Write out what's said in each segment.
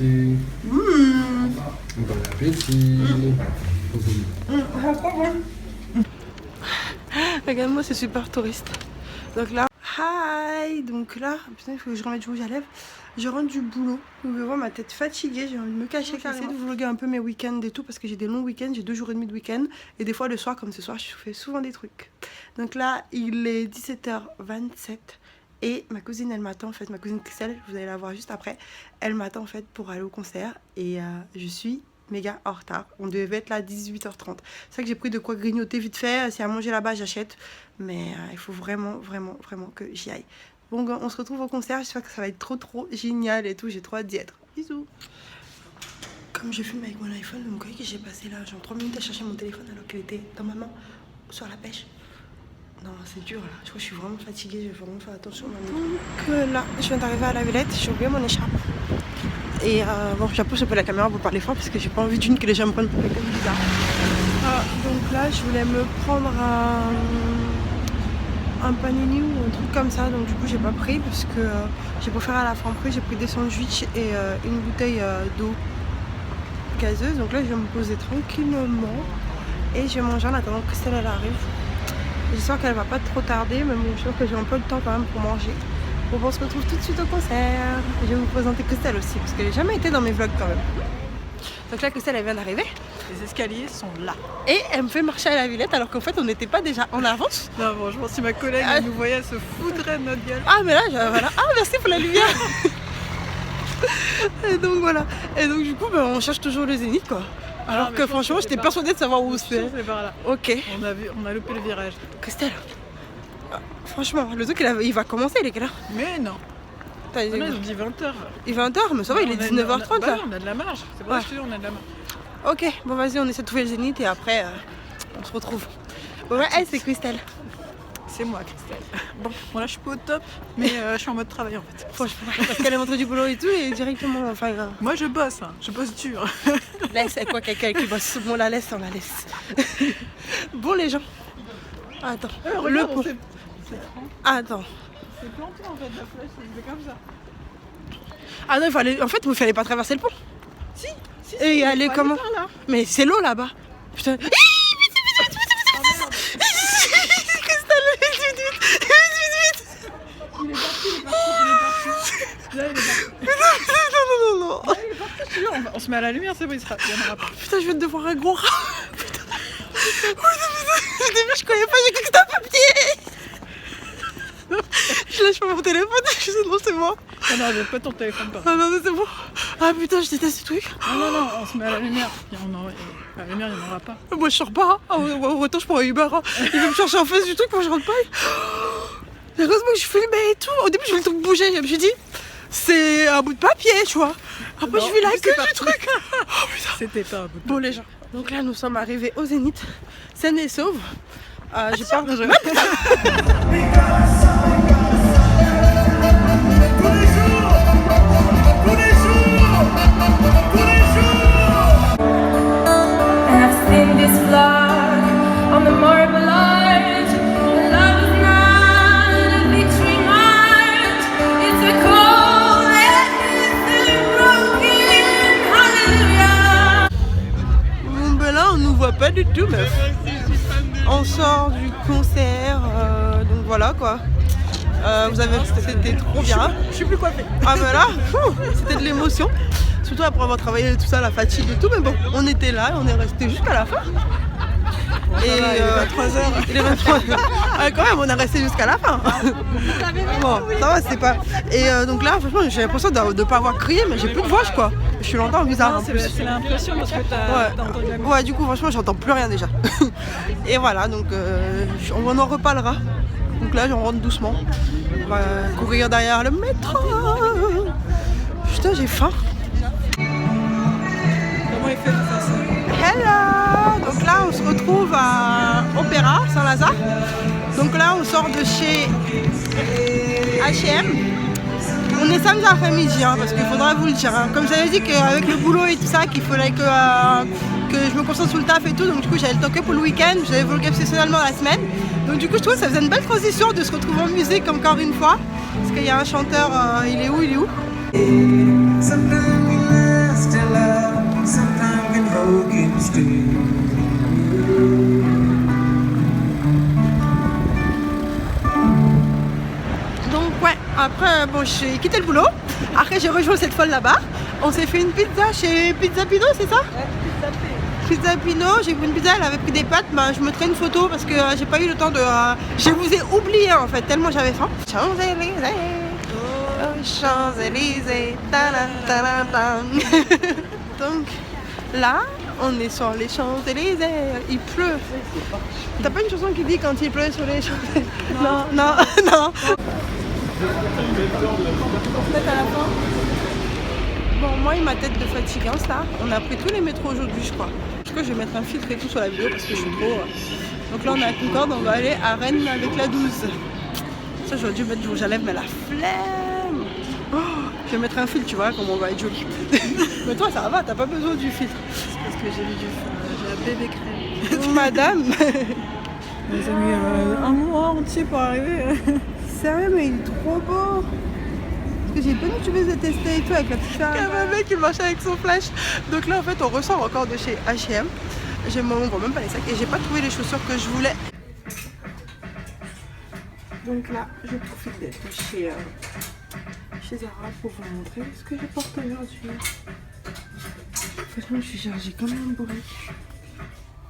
appétit. Bon appétit. Regarde-moi, c'est super touriste. Donc là, hi. Donc là, putain, il faut que je remette du rouge à lèvres. Je rentre du boulot. Vous pouvez voir ma tête fatiguée. J'ai envie de me cacher carrément. J'essaie de vlogger un peu mes week-ends et tout parce que j'ai des longs week-ends. J'ai 2 jours et demi de week-end. Et des fois, le soir, comme ce soir, je fais souvent des trucs. Donc là, il est 17h27. Et ma cousine, elle m'attend. En fait, ma cousine Christelle, vous allez la voir juste après. Elle m'attend en fait pour aller au concert. Et je suis méga en retard. On devait être là à 18h30. C'est ça que j'ai pris de quoi grignoter vite fait. Si à manger là-bas, j'achète. Mais il faut vraiment que j'y aille. Bon, on se retrouve au concert. J'espère que ça va être trop génial et tout. J'ai trop hâte d'y être. Bisous. Comme je filme avec mon iPhone, vous voyez que j'ai passé là genre 3 minutes à chercher mon téléphone alors qu'il était dans ma main sur la pêche. Non, c'est dur là. Je crois que je suis vraiment fatiguée. Je vais vraiment faire attention. Donc là, je viens d'arriver à la Villette. J'ai oublié mon écharpe. Et bon, j'approche un peu la caméra pour parler fort parce que j'ai pas envie que les gens me prennent pour quelqu'un de bizarre. Donc là, je voulais me prendre un panini ou un truc comme ça. Donc du coup, j'ai pas pris parce que j'ai préféré à la Franprix. J'ai pris des sandwichs et une bouteille d'eau gazeuse. Donc là, je vais me poser tranquillement et je vais manger en attendant que Christelle elle arrive. J'espère qu'elle va pas trop tarder, mais bon, je pense que j'ai un peu le temps quand même pour manger. Bon, on se retrouve tout de suite au concert. Je vais vous présenter Christelle aussi, parce qu'elle n'a jamais été dans mes vlogs quand même. Donc là, Christelle, elle vient d'arriver. Les escaliers sont là. Et elle me fait marcher à la Villette, alors qu'en fait, on n'était pas déjà en avance. Non, franchement, si ma collègue elle nous voyait, elle se foudrait de notre gueule. Ah, mais là, voilà. Ah, merci pour la lumière. Et donc voilà. Et donc du coup, on cherche toujours le Zénith, quoi. Alors que franchement, j'étais persuadée de savoir où c'est. C'est par là. Ok. On a loupé le virage. Christelle, franchement, le truc il va commencer, il est quelle heure? Mais non. Ils ont dit 20h. Il est 20h, mais ça va, il est 19h30 là. On a de la marge. C'est pour ça que je te dis, on a de la marge. Ok, bon vas-y, on essaie de trouver le Zénith et après on se retrouve. Bon ouais, elle c'est Christelle. C'est moi, Christelle. Bon, là je suis pas au top, mais je suis en mode travail en fait. Franchement, parce qu'elle est rentrée du boulot et tout et directement, enfin... Moi je bosse dur. Laisse, c'est quoi quelqu'un qui bosse? Bon, on la laisse. Bon les gens. Attends, regarde, le pont. Attends. C'est planté en fait, la flèche, c'est comme ça. Ah non, en fait, il fallait pas traverser le pont. Si. Et aller comment? Là. Mais c'est l'eau là-bas. Putain. Il est parti. Là, il est parti. Non. Là, il est parti, on se met à la lumière, c'est bon, il y en aura pas. Putain, je viens de voir un gros rat. Putain. Au début, je croyais pas, j'ai cru que c'était un papier. Je lâche pas mon téléphone, je sais non, c'est moi. Ah non, j'ai pas ton téléphone pas. Ah non, mais c'est bon. Ah putain, je déteste ce truc. Non, on se met à la lumière. À la lumière, il n'y en aura pas. Moi, je sors pas. Au retour, je prends un Uber. Il va me chercher en face du truc, moi je rentre pas. Heureusement que je filmais et tout. Au début, je voulais le truc bouger. Je me suis dit, c'est un bout de papier, tu vois. Après, je vis la queue du truc. Oh putain. C'était pas un bout de papier. Bon, les gens. Donc là, nous sommes arrivés au Zénith, saine et sauve. J'ai peur de pas du tout, meuf. On sort du concert, donc voilà quoi. Vous avez vu, c'était trop bien. Je suis plus coiffée. Ah ben là, c'était de l'émotion. Surtout après avoir travaillé tout ça, la fatigue et tout. Mais bon, on était là, on est resté jusqu'à la fin. Et il est 23h. Il est 23h. Ah, quand même, on est resté jusqu'à la fin. Bon, ça va, c'est pas. Et donc là, franchement, j'ai l'impression de ne pas avoir crié, mais j'ai plus de voix, quoi. Je suis longtemps bizarre. C'est l'impression parce que t'as entendu la musique. Ouais, du coup, franchement, j'entends plus rien déjà. Et voilà, donc on en reparlera. Donc là, on rentre doucement. On va courir derrière le métro. Putain, j'ai faim. Comment il fait de faire ça? Hello! Donc là, on se retrouve à Opéra, Saint-Lazare. Donc là, on sort de chez H&M. On est samedi après-midi, hein, parce qu'il faudra vous le dire. Hein. Comme j'avais dit qu'avec le boulot et tout ça, qu'il fallait que je me concentre sur le taf et tout. Donc du coup, j'avais le temps que pour le week-end. J'avais vlogé exceptionnellement la semaine. Donc du coup, je trouve que ça faisait une belle transition de se retrouver en musique encore une fois. Parce qu'il y a un chanteur, il est où? broken steel. Donc ouais, après bon j'ai quitté le boulot. Après j'ai rejoint cette folle là-bas. On s'est fait une pizza chez Pizza Pino, c'est ça? Ouais, Pizza Pino, j'ai pris une pizza, elle avait pris des pâtes, bah, je mettrai une photo parce que j'ai pas eu le temps de... je vous ai oublié en fait, tellement j'avais faim. Champs-Élysées, oh, Champs-Élysées, donc là, on est sur les Champs-Élysées, il pleut. T'as pas une chanson qui dit quand il pleut sur les Champs-Élysées? Non, non, non. Peut-être à la fin. Bon, moi, il m'a tête de fatigance là. On a pris tous les métros aujourd'hui, je crois. Je crois que je vais mettre un filtre et tout sur la vidéo parce que je suis trop. Donc là, on est à Concorde, on va aller à Rennes avec la 12. Ça, j'aurais dû mettre du rouge à lèvres, mais la flemme. Oh, je vais mettre un filtre, tu vois, comme on va être joli. Mais toi, ça va, t'as pas besoin du filtre. C'est parce que j'ai un bébé crème. Madame. Ils ont mis un mois entier pour arriver. Sérieux, mais il est trop beau. Parce que j'ai pas dit que tu les tester et tout avec la petite femme. Il y avait un mec qui marchait avec son flash. Donc là en fait on ressort encore de chez H&M. On voit même pas les sacs et j'ai pas trouvé les chaussures que je voulais. Donc là je profite d'être chez Zara pour vous montrer ce que je porte aujourd'hui. Franchement je suis chargée comme un bourrique.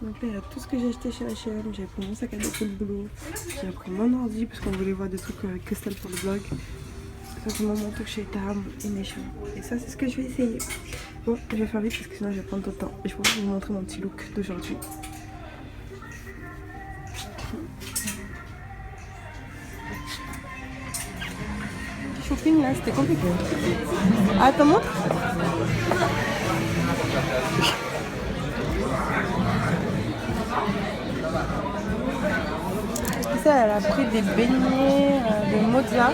Donc là il y a tout ce que j'ai acheté chez H&M. J'ai pris mon sac à dos pour le boulot. J'ai pris mon ordi parce qu'on voulait voir des trucs avec Christelle pour le blog. Ça c'est mon manteau chez Tam et Nation. Et ça c'est ce que je vais essayer. Bon, je vais faire vite parce que sinon je vais prendre trop de temps. Et je vais vous montrer mon petit look d'aujourd'hui. Le shopping là c'était compliqué. Ah t'en montres? Ça elle a pris des beignets de mozza.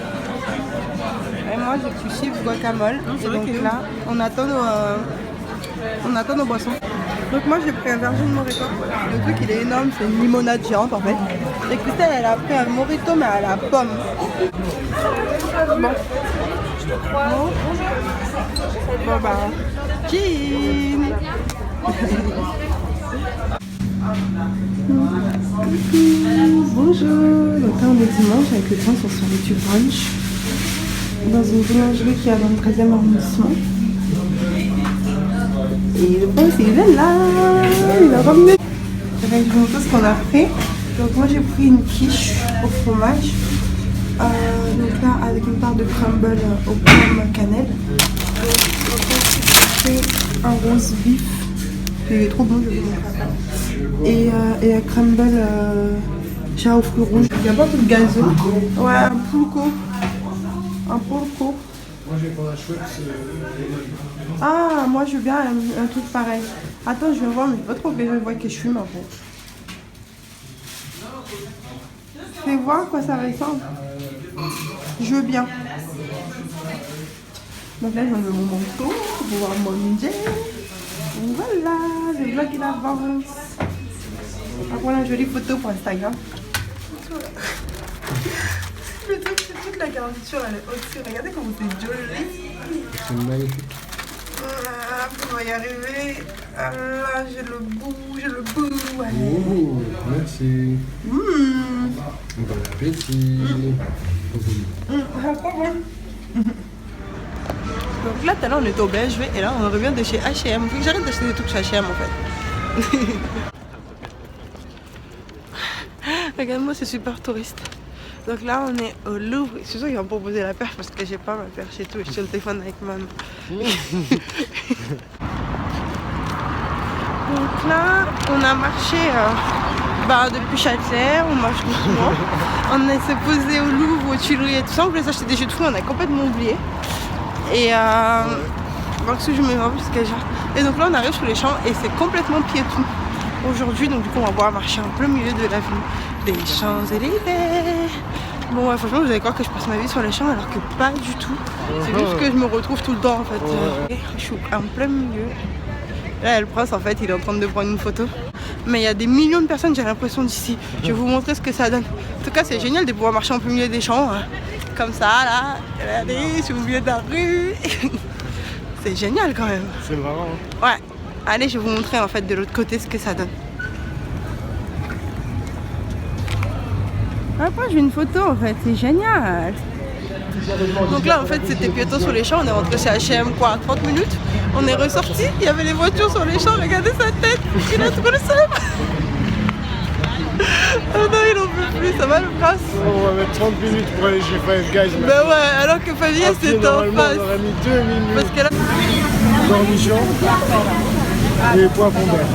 Et moi j'ai pris chips guacamole. Et donc là on attend nos boissons. Donc moi j'ai pris un Virgin Morito. Le truc il est énorme, c'est une limonade géante en fait. Et Christelle elle a pris un Morito mais à la pomme. Bon. Bon bah. Cheers. Bonjour. Donc là on est dimanche avec le train sur du brunch. Dans une boulangerie qui est dans le 13e arrondissement. Et le boss il est là, il a ramené. Je vais vous montrer ce qu'on a pris. Donc moi j'ai pris une quiche au fromage. Donc là avec une part de crumble aux pommes cannelle. Donc j'ai pris un rose beef. Il est trop bon, je vais vous montrer. Et un crumble chat aux fruits rouges. Il n'y a pas tout de gazon. Ouais, un pulco. Un pulco. Moi je vais prendre un chouette. Ah, moi je veux bien un truc pareil. Attends, je vais voir, mais pas trop que je vois que je fume en fait. Fais voir à quoi ça ressemble. Je veux bien. Donc là, j'enlève mon manteau pour pouvoir manger. Voilà, le vlog il avance. On va prendre une jolie photo pour Instagram. Le truc, c'est toute la garniture, elle est au-dessus. Regardez comment c'est joli. C'est magnifique. Voilà, on va y arriver. Ah là, j'ai le bout. Ouais. Oh, merci. Bon appétit. Donc là, tout à l'heure, on était au BHV et là, on revient de chez H&M. Il faut que j'arrête d'acheter des trucs chez H&M en fait. Regarde-moi, c'est super touriste. Donc là, on est au Louvre. C'est sûr qu'ils vont me proposer la perche parce que j'ai pas ma perche et tout. Je suis sur le téléphone avec maman. Donc là, on a marché depuis Châtelet. On marche doucement. On s'est posé au Louvre, aux Tuileries et tout ça. On voulait acheter des jeux de fous. On a complètement oublié. Et parce que je me vois plus déjà. Et donc là, on arrive sur les champs et c'est complètement piéton aujourd'hui. Donc du coup, on va pouvoir marcher en plein milieu de la ville des Champs-Élysées. Bon, ouais, franchement, vous allez croire que je passe ma vie sur les champs alors que pas du tout. C'est juste que je me retrouve tout le temps en fait. Je suis en plein milieu. Là, le prince en fait, il est en train de prendre une photo. Mais il y a des millions de personnes, j'ai l'impression d'ici. Je vais vous montrer ce que ça donne. En tout cas, c'est génial de pouvoir marcher en plein milieu des champs. Comme ça, là. Regardez, je suis au milieu de la rue. C'est génial quand même. C'est marrant. Ouais. Allez, je vais vous montrer en fait de l'autre côté ce que ça donne. Après, j'ai une photo en fait, c'est génial. Donc là, en fait, c'était piéton sur les champs. On est rentré chez H&M quoi, à 30 minutes. On est ressorti, il y avait les voitures sur les champs. Regardez sa tête, il a trop le seum. Oh non, il en peut plus, ça va le prince. On va mettre 30 minutes pour aller chez Five Guys. Bah ouais, alors que Fabien c'était en face. On aurait mis 2 minutes. Parce qu'elle a... Cornichons et poivrons verts.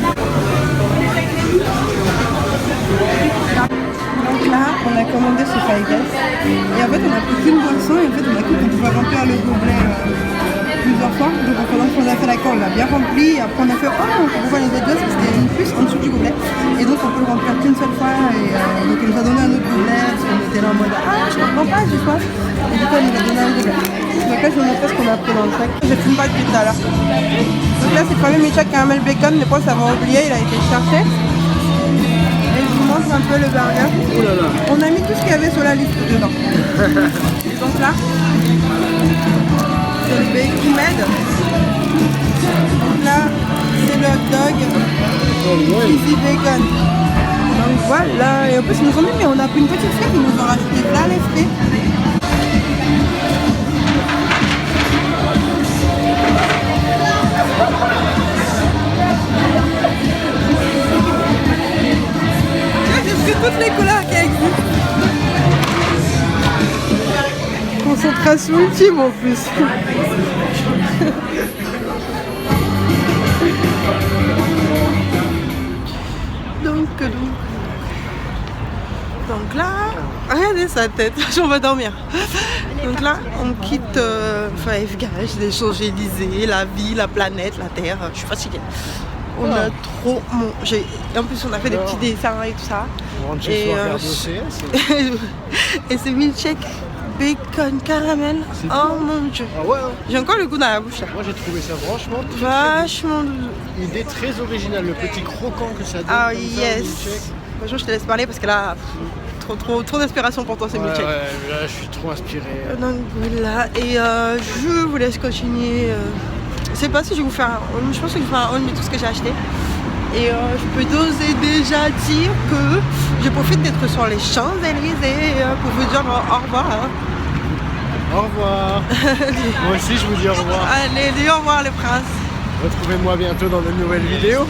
Donc là, on a commandé ce Five Guys. Et en fait, on a pris qu'une boisson. Et en fait, on a cru qu'on pouvait remplir le gobelet plusieurs fois. Donc pendant qu'on a fait la cour, on l'a bien rempli. Et après, on a fait on pouvait les autres parce que c'était une puce en dessous du gobelet. Et donc, on peut le remplir qu'une seule fois. Et donc, elle nous a donné un autre gobelet. Parce qu'on était là en mode je comprends pas, j'ai soif. Et du coup, elle nous a donné un gobelet. Donc là, je vais vous montrer ce qu'on a pris dans le sac. Je fume pas depuis tout à l'heure. Donc là, c'est le fameux milkshake caramel bacon. Les points, ça m'a oublié. Il a été cherché. Et je vous montre un peu le burger. Oh là là. On a mis tout ce qu'il y avait sur la liste dedans. Donc là, c'est le Bacon Med. Donc là, c'est le hot dog. Easy bacon. Donc voilà. Et en plus, ils nous ont dit, mais on a pris une petite frite, ils nous ont rajouté plein les frites. J'ai pris toutes les couleurs qui existent. Concentration ultime en plus. Donc là, regardez sa tête, j'en vais dormir. Donc là, on quitte Five Guys, les Champs-Élysées, la vie, la planète, la Terre. Je suis fatiguée. On a trop mangé. Et en plus, on a fait des petits dessins et tout ça. On rentre chez soi, regarde OCS. Et c'est milkshake bacon caramel. Oh mon dieu. Ah ouais, hein. J'ai encore le goût dans la bouche là. Moi j'ai trouvé ça franchement Vachement doux. idée très originale, le petit croquant que ça donne. Ah comme ça, au yes. milkshake. Bonjour, je te laisse parler parce que là, trop d'inspiration pour toi ces milkshakes. Ouais, là je suis trop inspiré. Donc voilà, et je vous laisse continuer. Je sais pas si je vais vous faire un haul, je pense que je vais faire un haul de tout ce que j'ai acheté. Et je peux d'ores et déjà dire que je profite d'être sur les Champs-Élysées pour vous dire au revoir. Hein. Au revoir. Moi aussi je vous dis au revoir. Allez, dis au revoir les princes. Retrouvez-moi bientôt dans de nouvelles vidéos.